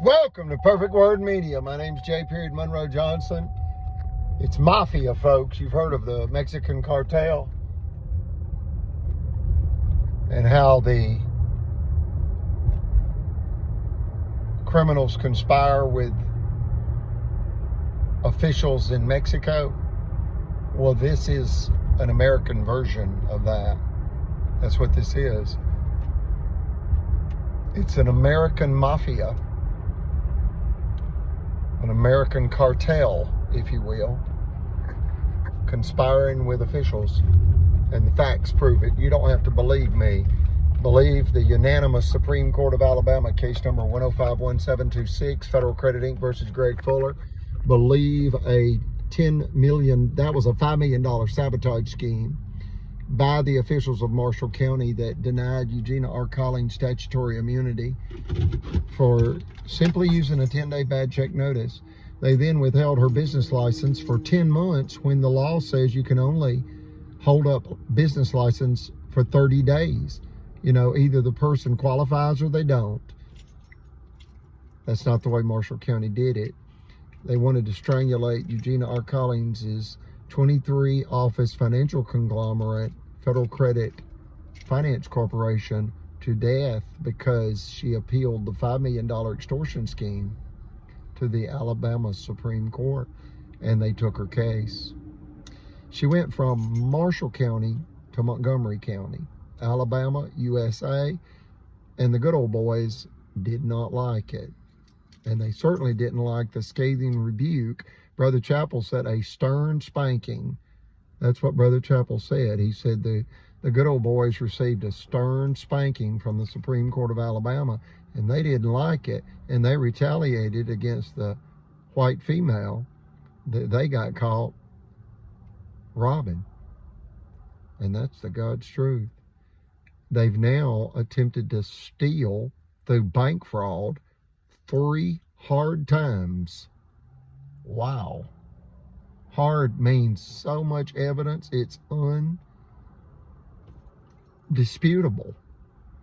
Welcome to Perfect Word Media. My name's J. Monroe Johnson. It's mafia, folks. You've heard of the Mexican cartel and how the criminals conspire with officials in Mexico. Well, this is an American version of that. That's what this is. It's an American mafia, an American cartel, if you will, conspiring with officials. And the facts prove it. You don't have to believe me. Believe the unanimous Supreme Court of Alabama, case number 1051726, Federal Credit Inc. versus Greg Fuller. Believe a $10 million, that was a $5 million sabotage scheme by the officials of Marshall County that denied Eujena R. Collins statutory immunity for simply using a 10-day bad check notice. They then withheld her business license for 10 months when the law says you can only hold up business license for 30 days. You know, either the person qualifies or they don't. That's not the way Marshall County did it. They wanted to strangulate Eujena R. Collins' 23 office financial conglomerate, Federal Credit Finance Corporation, to death because she appealed the $5 million extortion scheme to the Alabama Supreme Court, and they took her case. She went from Marshall County to Montgomery County, Alabama, USA, and the good old boys did not like it. And they certainly didn't like the scathing rebuke. Brother Chappell said a stern spanking. That's what Brother Chappell said. He said the good old boys received a stern spanking from the Supreme Court of Alabama, and they didn't like it, and they retaliated against the white female that they got caught robbing. And that's the God's truth. They've now attempted to steal through bank fraud 3 hard times. Wow. Hard means so much evidence, it's undisputable.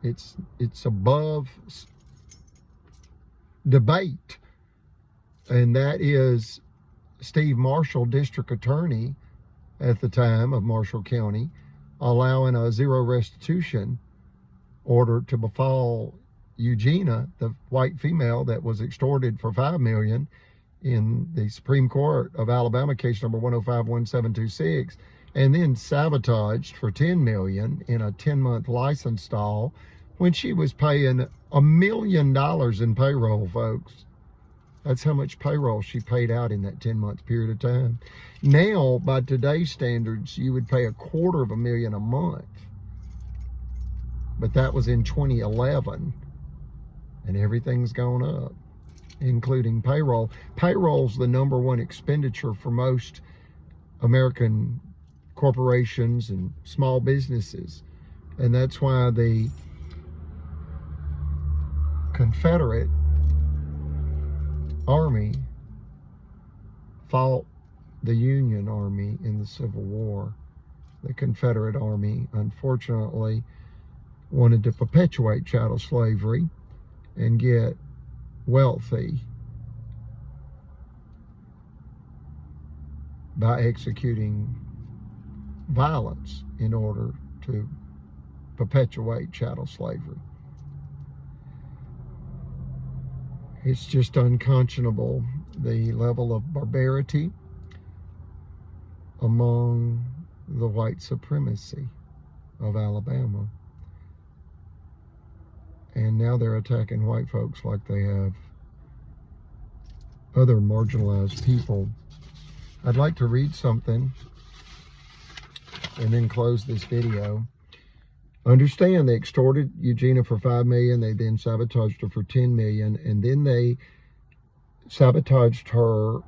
It's above debate. And that is Steve Marshall, district attorney at the time of Marshall County, allowing a zero restitution order to befall Eujena, the white female that was extorted for $5 million in the Supreme Court of Alabama, case number 1051726, and then sabotaged for $10 million in a 10-month license stall when she was paying $1 million in payroll, folks. That's how much payroll she paid out in that 10-month period of time. Now, by today's standards, you would pay $250,000 a month. But that was in 2011. And everything's gone up, including payroll. Payroll's the #1 expenditure for most American corporations and small businesses. And that's why the Confederate Army fought the Union Army in the Civil War. The Confederate Army, unfortunately, wanted to perpetuate chattel slavery and get wealthy by executing violence in order to perpetuate chattel slavery. It's just unconscionable, the level of barbarity among the white supremacy of Alabama. And now they're attacking white folks like they have other marginalized people. I'd like to read something and then close this video. Understand they extorted Eujena for $5 million. They then sabotaged her for $10 million. And then they sabotaged her,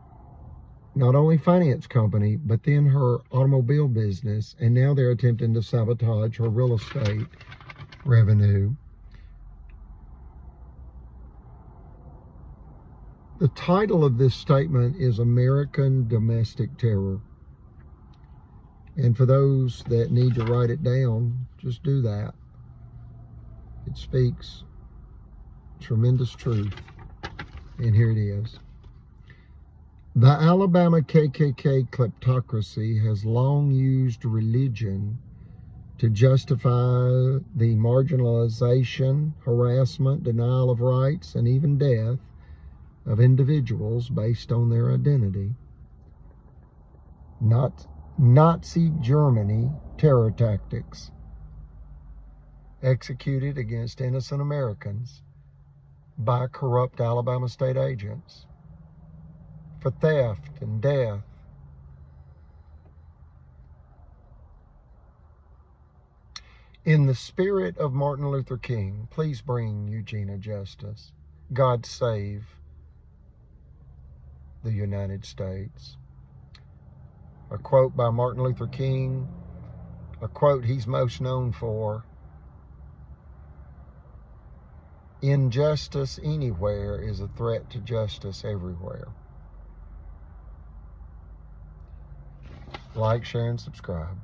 not only finance company, but then her automobile business. And now they're attempting to sabotage her real estate revenue. The title of this statement is American Domestic Terror. And for those that need to write it down, just do that. It speaks tremendous truth. And here it is. The Alabama KKK kleptocracy has long used religion to justify the marginalization, harassment, denial of rights, and even death of individuals based on their identity. Nazi Germany terror tactics executed against innocent Americans by corrupt Alabama state agents for theft and death. In the spirit of Martin Luther King, please bring Eujena justice. God save the United States. A quote by Martin Luther King, a quote he's most known for: injustice anywhere is a threat to justice everywhere. Like, share, and subscribe.